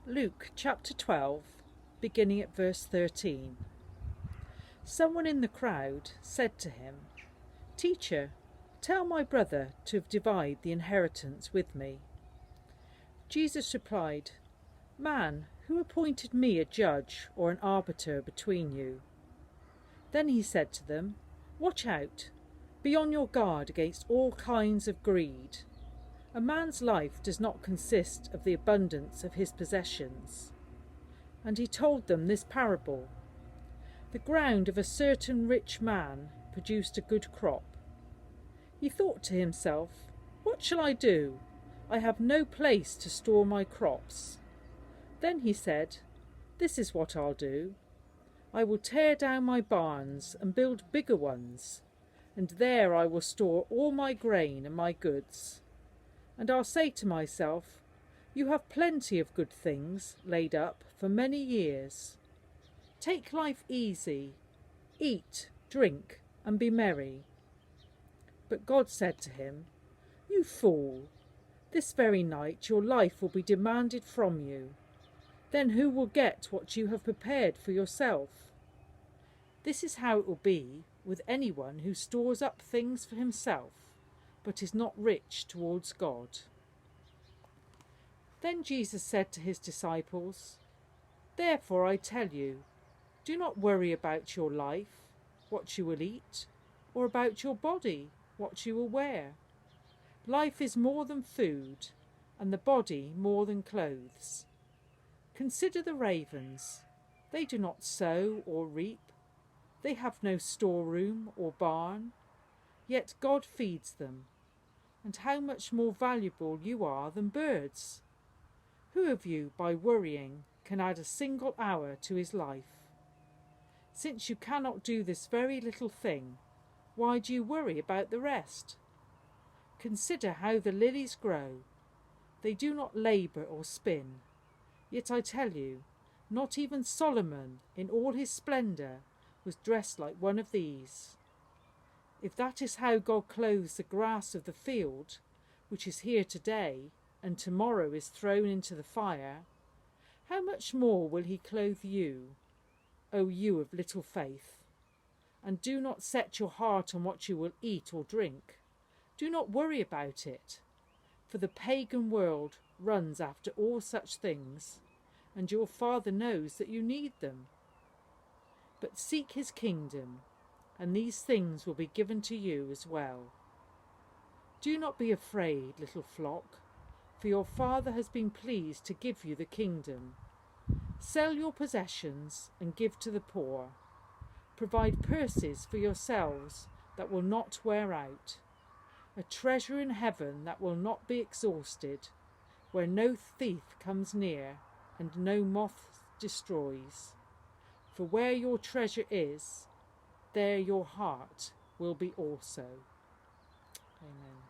Luke chapter 12, beginning at verse 13. Someone in the crowd said to him, "Teacher, tell my brother to divide the inheritance with me." Jesus replied, "Man, who appointed me a judge or an arbiter between you?" Then he said to them, "Watch out, be on your guard against all kinds of greed. A man's life does not consist of the abundance of his possessions." And he told them this parable. The ground of a certain rich man produced a good crop. He thought to himself, "What shall I do? I have no place to store my crops." Then he said, "This is what I'll do. I will tear down my barns and build bigger ones, and there I will store all my grain and my goods. And I'll say to myself, you have plenty of good things laid up for many years. Take life easy, eat, drink, and be merry." But God said to him, "You fool, this very night your life will be demanded from you. Then who will get what you have prepared for yourself? This is how it will be with anyone who stores up things for himself, but is not rich towards God." Then Jesus said to his disciples, "Therefore I tell you, do not worry about your life, what you will eat, or about your body, what you will wear. Life is more than food, and the body more than clothes. Consider the ravens. They do not sow or reap. They have no storeroom or barn, yet God feeds them. And how much more valuable you are than birds. Who of you, by worrying, can add a single hour to his life? Since you cannot do this very little thing, why do you worry about the rest? Consider how the lilies grow. They do not labour or spin. Yet I tell you, not even Solomon, in all his splendour, was dressed like one of these. If that is how God clothes the grass of the field, which is here today, and tomorrow is thrown into the fire, how much more will he clothe you, O you of little faith? And do not set your heart on what you will eat or drink. Do not worry about it, for the pagan world runs after all such things, and your Father knows that you need them. But seek his kingdom, and these things will be given to you as well. Do not be afraid, little flock, for your Father has been pleased to give you the kingdom. Sell your possessions and give to the poor. Provide purses for yourselves that will not wear out, a treasure in heaven that will not be exhausted, where no thief comes near and no moth destroys. For where your treasure is, there your heart will be also. Amen.